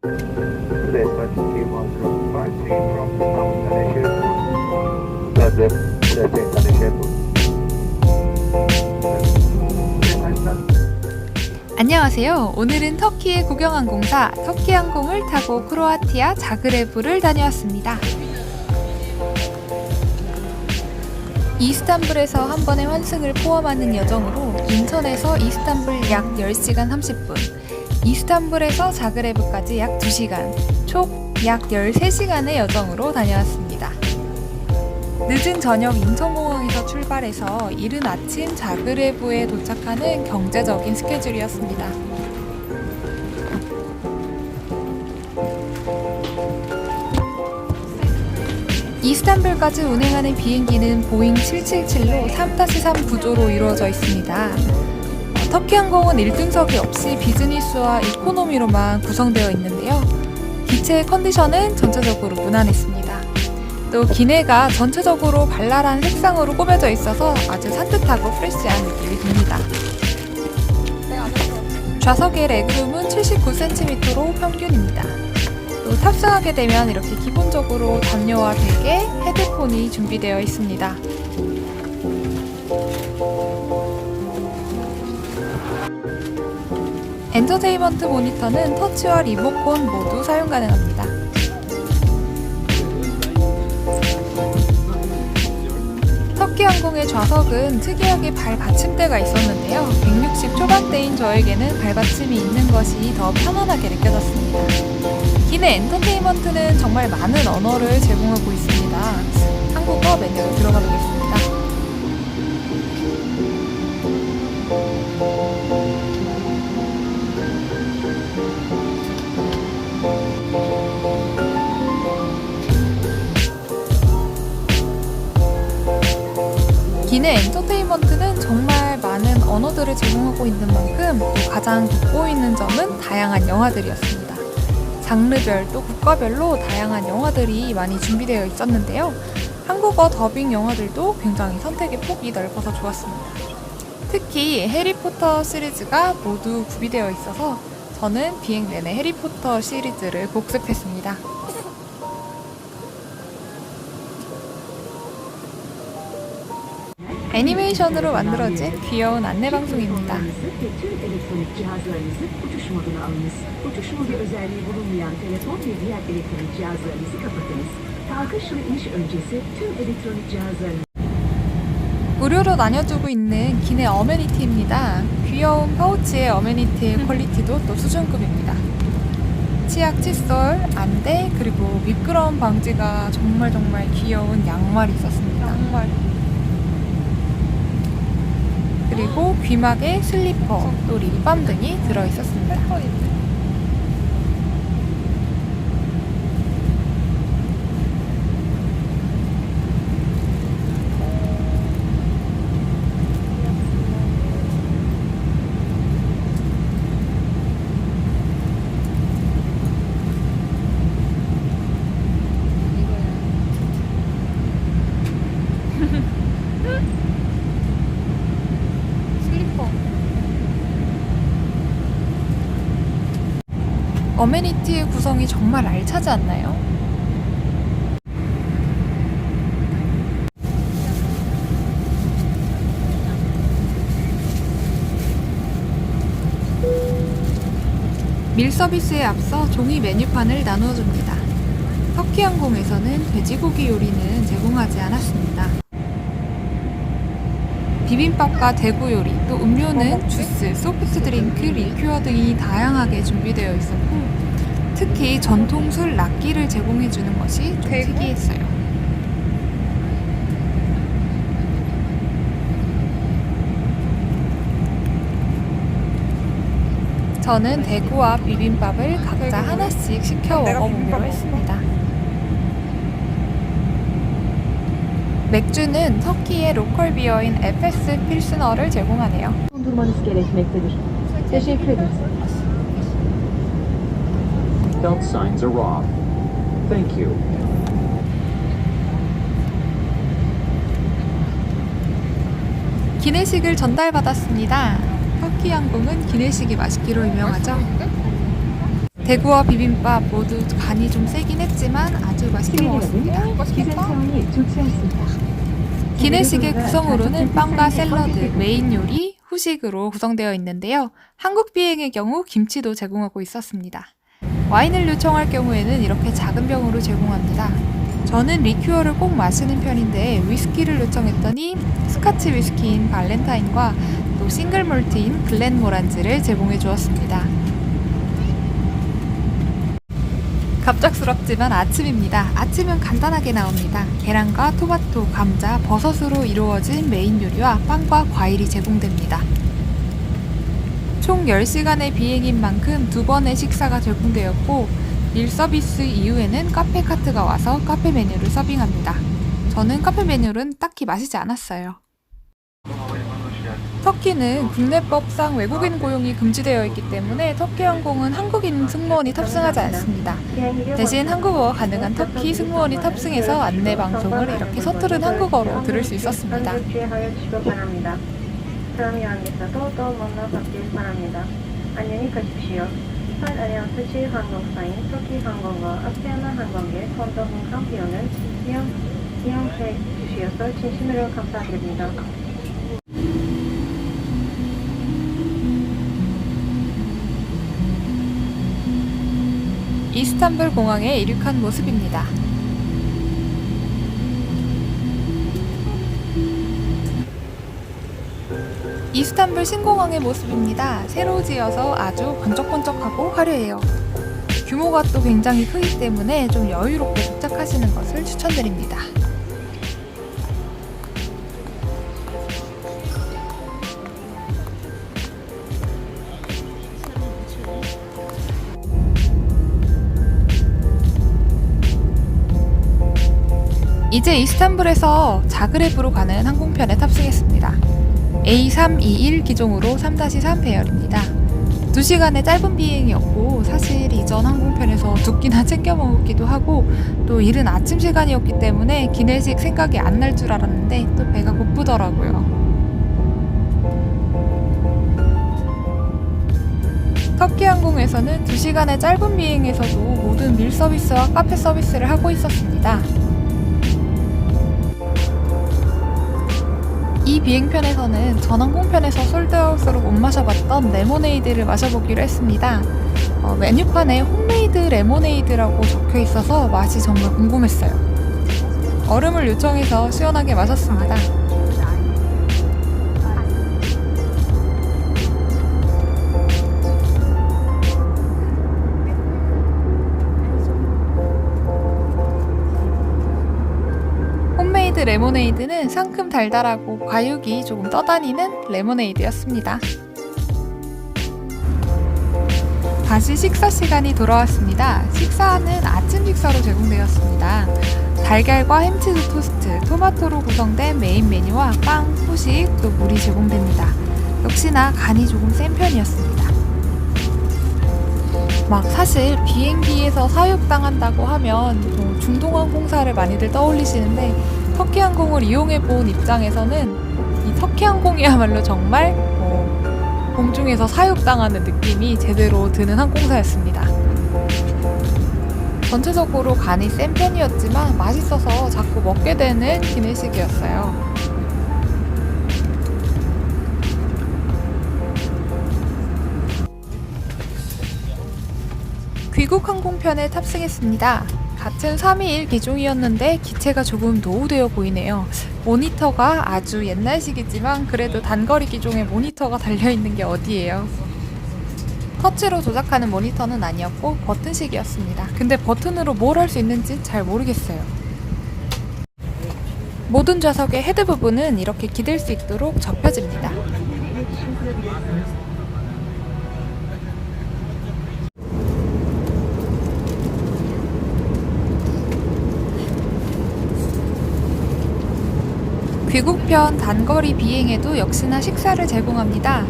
Today's flight to T1053 from Istanbul International Airport. That's International Airport. 안녕하세요. 오늘은 터키의 국영항공사 터키항공을 타고 크로아티아 자그레브를 다녀왔습니다. 이스탄불에서 한 번의 환승을 포함하는 여정으로 인천에서 이스탄불 약 10시간 30분, 이스탄불에서 자그레브까지 약 2시간, 총 약 13시간의 여정으로 다녀왔습니다. 늦은 저녁 인천공항에서 출발해서 이른 아침 자그레브에 도착하는 경제적인 스케줄이었습니다. 이스탄불까지 운행하는 비행기는 보잉 777로 3-3 구조로 이루어져 있습니다. 터키항공은 1등석이 없이 비즈니스와 이코노미로만 구성되어 있는데요. 기체의 컨디션은 전체적으로 무난했습니다. 또 기내가 전체적으로 발랄한 색상으로 꾸며져 있어서 아주 산뜻하고 프레시한 느낌이 듭니다. 좌석의 레그룸은 79cm로 평균입니다. 또 탑승하게 되면 이렇게 기본적으로 담요와 베개, 헤드폰이 준비되어 있습니다. 엔터테인먼트 모니터는 터치와 리모컨 모두 사용 가능합니다. 터키항공의 좌석은 특이하게 발 받침대가 있었는데요. 160 초반대인 저에게는 발 받침이 있는 것이 더 편안하게 느껴졌습니다. 기내 엔터테인먼트는 정말 많은 언어를 제공하고 있습니다. 한국어 메뉴로 들어가 보겠습니다. 기내 엔터테인먼트는 정말 많은 언어들을 제공하고 있는 만큼 또 가장 돋보이는 점은 다양한 영화들이었습니다. 장르별 또 국가별로 다양한 영화들이 많이 준비되어 있었는데요. 한국어 더빙 영화들도 굉장히 선택의 폭이 넓어서 좋았습니다. 특히 해리포터 시리즈가 모두 구비되어 있어서 저는 비행 내내 해리포터 시리즈를 복습했습니다. 애니메이션으로 만들어진 귀여운 안내방송입니다. 무료로 나눠주고 있는 기내 어메니티입니다. 귀여운 파우치의 어메니티의 퀄리티도 또 수준급입니다. 치약, 칫솔, 안대, 그리고 미끄러움 방지가 정말 귀여운 양말이 있었습니다. 그리고 귀마개, 슬리퍼, 또 립밤 등이 들어있었습니다. 어메니티의 구성이 정말 알차지 않나요? 밀 서비스에 앞서 종이 메뉴판을 나누어줍니다. 터키항공에서는 돼지고기 요리는 제공하지 않았습니다. 비빔밥과 대구 요리, 또 음료는 주스, 소프트 드링크, 리큐어 등이 다양하게 준비되어 있었고 특히 전통술 락기를 제공해주는 것이 좀 특이했어요. 저는 대구와 비빔밥을 각자 하나씩 시켜 먹어보기로 했습니다. 맥주는 터키의 로컬 비어인 에페스 필스너를 제공하네요. Durmanız gerekmektedir. Teşekkür ederiz. Belt signs are off. Thank you. 기내식을 전달받았습니다. 터키항공은 기내식이 맛있기로 유명하죠. 대구와 비빔밥 모두 간이 좀 세긴 했지만 아주 맛있게 먹었습니다. 기생 상황이 좋지 않습니다. 기내식의 구성으로는 빵과 샐러드, 메인 요리, 후식으로 구성되어 있는데요. 한국 비행의 경우 김치도 제공하고 있었습니다. 와인을 요청할 경우에는 이렇게 작은 병으로 제공합니다. 저는 리큐어를 꼭 마시는 편인데 위스키를 요청했더니 스카치 위스키인 발렌타인과 또 싱글 몰트인 글렌모란즈를 제공해 주었습니다. 갑작스럽지만 아침입니다. 아침은 간단하게 나옵니다. 계란과 토마토, 감자, 버섯으로 이루어진 메인 요리와 빵과 과일이 제공됩니다. 총 10시간의 비행인 만큼 2번의 식사가 제공되었고 일 서비스 이후에는 카페 카트가 와서 카페 메뉴를 서빙합니다. 저는 카페 메뉴는 딱히 마시지 않았어요. 터키는 국내법상 외국인 고용이 금지되어 있기 때문에 터키항공은 한국인 승무원이 탑승하지 않습니다. 대신 한국어가 가능한 터키 승무원이 탑승해서 안내 방송을 이렇게 서투른 한국어로 들을 수 있었습니다. 안녕히 가십시오. 현 아리안스 7항공사인 터키항공과 아시아나 항공의 선도 항공비용은 이용해 주셔서 진심으로 감사드립니다. 이스탄불 공항에 이륙한 모습입니다. 이스탄불 신공항의 모습입니다. 새로 지어서 아주 번쩍번쩍하고 화려해요. 규모가 또 굉장히 크기 때문에 좀 여유롭게 도착하시는 것을 추천드립니다. 이제 이스탄불에서 자그레브로 가는 항공편에 탑승했습니다. A321 기종으로 3-3 배열입니다. 2시간의 짧은 비행이었고 사실 이전 항공편에서 2끼나 챙겨 먹기도 하고 또 이른 아침 시간이었기 때문에 기내식 생각이 안 날 줄 알았는데 또 배가 고프더라고요. 터키항공에서는 2시간의 짧은 비행에서도 모든 밀 서비스와 카페 서비스를 하고 있었습니다. 이 비행편에서는 전 항공편에서 솔드아웃으로 못 마셔봤던 레모네이드를 마셔보기로 했습니다. 메뉴판에 홈메이드 레모네이드라고 적혀 있어서 맛이 정말 궁금했어요. 얼음을 요청해서 시원하게 마셨습니다. 홈메이드 레모네이드는 상큼 달달하고 과육이 조금 떠다니는 레모네이드였습니다. 다시 식사 시간이 돌아왔습니다. 식사는 아침 식사로 제공되었습니다. 달걀과 햄치즈 토스트, 토마토로 구성된 메인 메뉴와 빵, 후식, 또 물이 제공됩니다. 역시나 간이 조금 센 편이었습니다. 막 사실 비행기에서 사육당한다고 하면 중동항공사를 많이들 떠올리시는데 터키항공을 이용해본 입장에서는 이 터키항공이야말로 정말 공중에서 사육당하는 느낌이 제대로 드는 항공사였습니다. 전체적으로 간이 센 편이었지만 맛있어서 자꾸 먹게 되는 기내식이었어요. 귀국 항공편에 탑승했습니다. 같은 321 기종이었는데 기체가 조금 노후되어 보이네요. 모니터가 아주 옛날식이지만 그래도 단거리 기종에 모니터가 달려있는 게 어디예요. 터치로 조작하는 모니터는 아니었고 버튼식이었습니다. 근데 버튼으로 뭘 할 수 있는지 잘 모르겠어요. 모든 좌석의 헤드 부분은 이렇게 기댈 수 있도록 접혀집니다. 귀국편 단거리 비행에도 역시나 식사를 제공합니다.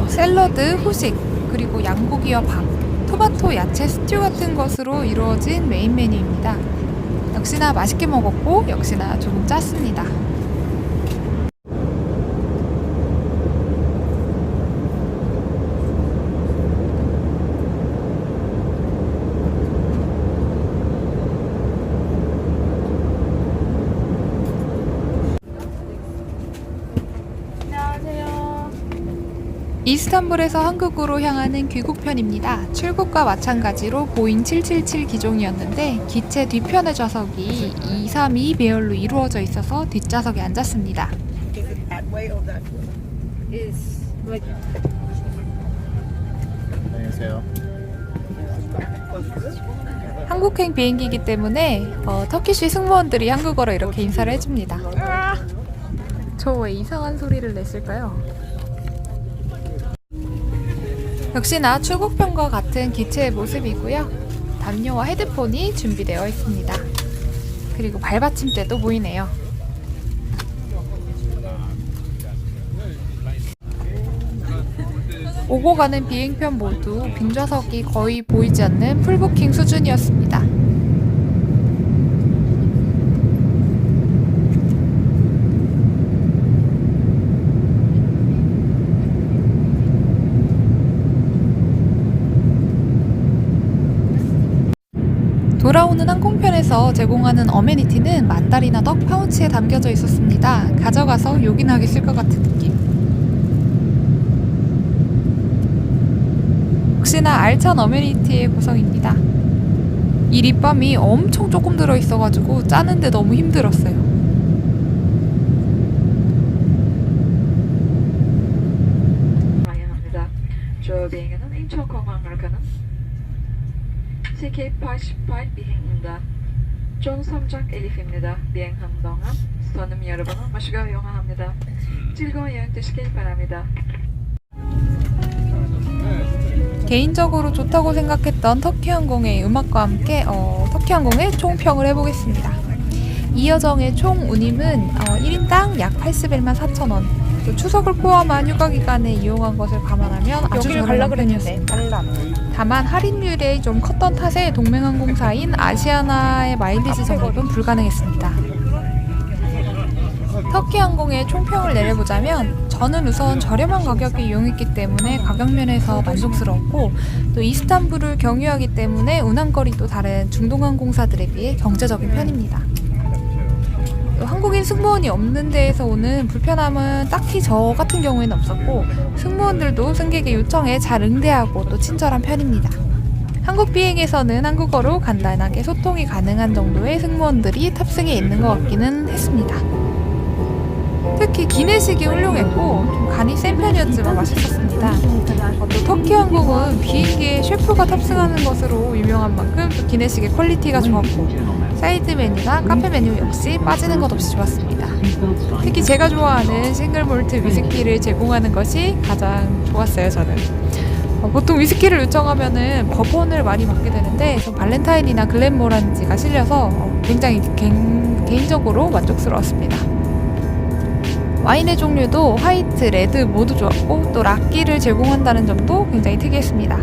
샐러드, 후식, 그리고 양고기와 밥, 토마토, 야채, 스튜 같은 것으로 이루어진 메인 메뉴입니다. 역시나 맛있게 먹었고 역시나 조금 짰습니다. 이스탄불에서 한국으로 향하는 귀국편입니다. 출국과 마찬가지로 보잉 777 기종이었는데 기체 뒤편의 좌석이 232 배열로 이루어져 있어서 뒷좌석에 앉았습니다. 안녕하세요. 한국행 비행기이기 때문에 터키시 승무원들이 한국어로 이렇게 인사를 해줍니다. 저 왜 이상한 소리를 냈을까요? 역시나 출국편과 같은 기체의 모습이고요. 담요와 헤드폰이 준비되어 있습니다. 그리고 발받침대도 보이네요. 오고 가는 비행편 모두 빈좌석이 거의 보이지 않는 풀부킹 수준이었습니다. 돌아오는 항공편에서 제공하는 어메니티는 만다리나 떡 파우치에 담겨져 있었습니다. 가져가서 요긴하게 쓸 것 같은 느낌. 역시나 알찬 어메니티의 구성입니다. 이 립밤이 엄청 조금 들어있어가지고 짜는데 너무 힘들었어요. 저 비행기는 인천공항을 가는 CK88 비행입니다. 존 3장 엘리프입니다. 비행한 동안 손님 여러분은 모시고 이용합니다. 즐거운 여행 되시길 바랍니다. 개인적으로 좋다고 생각했던 터키항공의 음악과 함께 터키항공의 총평을 해보겠습니다. 이 여정의 총 운임은 1인당 약 80일만 4,000원. 또 추석을 포함한 휴가 기간에 이용한 것을 감안하면 아주 저렴한 편이었습니다. 다만 할인율이 좀 컸던 탓에 동맹항공사인 아시아나의 마일리지 적립은 불가능했습니다. 터키항공의 총평을 내려보자면 저는 우선 저렴한 가격에 이용했기 때문에 가격 면에서 만족스러웠고 또 이스탄불을 경유하기 때문에 운항거리도 다른 중동항공사들에 비해 경제적인 편입니다. 또 한국인 승무원이 없는 데에서 오는 불편함은 딱히 저 같은 경우에는 없었고 승무원들도 승객의 요청에 잘 응대하고 또 친절한 편입니다. 한국 비행에서는 한국어로 간단하게 소통이 가능한 정도의 승무원들이 탑승해 있는 것 같기는 했습니다. 특히 기내식이 훌륭했고 좀 간이 센 편이었지만 맛있었습니다. 또 터키항공은 비행기에 셰프가 탑승하는 것으로 유명한 만큼 또 기내식의 퀄리티가 좋았고 사이드 메뉴나 카페 메뉴 역시 빠지는 것 없이 좋았습니다. 특히 제가 좋아하는 싱글몰트 위스키를 제공하는 것이 가장 좋았어요. 저는 보통 위스키를 요청하면은 버번을 많이 받게 되는데 전 발렌타인이나 글렌모란지가 실려서 굉장히 개인적으로 만족스러웠습니다. 와인의 종류도 화이트, 레드 모두 좋았고 또 락기를 제공한다는 점도 굉장히 특이했습니다.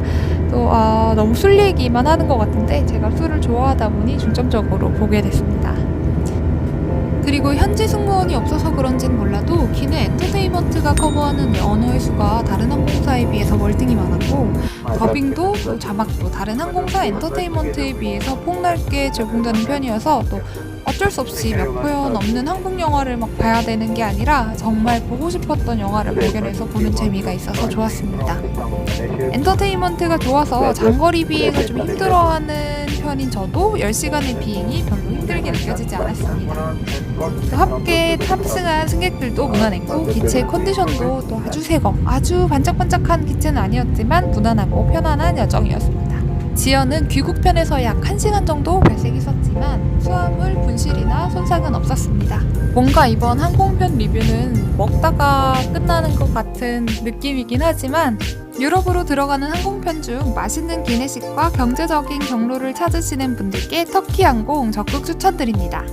또 너무 술 얘기만 하는 것 같은데 제가 술을 좋아하다 보니 중점적으로 보게 됐습니다. 그리고 현지 승무원이 없어서 그런지는 몰라도 기내 엔터테인먼트가 커버하는 언어의 수가 다른 항공사에 비해서 월등히 많았고 더빙도 또 자막도 다른 항공사 엔터테인먼트에 비해서 폭넓게 제공되는 편이어서 또 어쩔 수 없이 몇 편 없는 한국 영화를 막 봐야 되는 게 아니라 정말 보고 싶었던 영화를 발견해서 보는 재미가 있어서 좋았습니다. 엔터테인먼트가 좋아서 장거리 비행을 좀 힘들어하는 편인 저도 10시간의 비행이 별로 힘들게 느껴지지 않았습니다. 또 함께 탑승한 승객들도 무난했고 기체 컨디션도 또 아주 새거, 아주 반짝반짝한 기체는 아니었지만 무난하고 편안한 여정이었습니다. 지연은 귀국편에서 약 1시간 정도 발생했었지만 수화물 분실이나 손상은 없었습니다. 뭔가 이번 항공편 리뷰는 먹다가 끝나는 것 같은 느낌이긴 하지만 유럽으로 들어가는 항공편 중 맛있는 기내식과 경제적인 경로를 찾으시는 분들께 터키항공 적극 추천드립니다.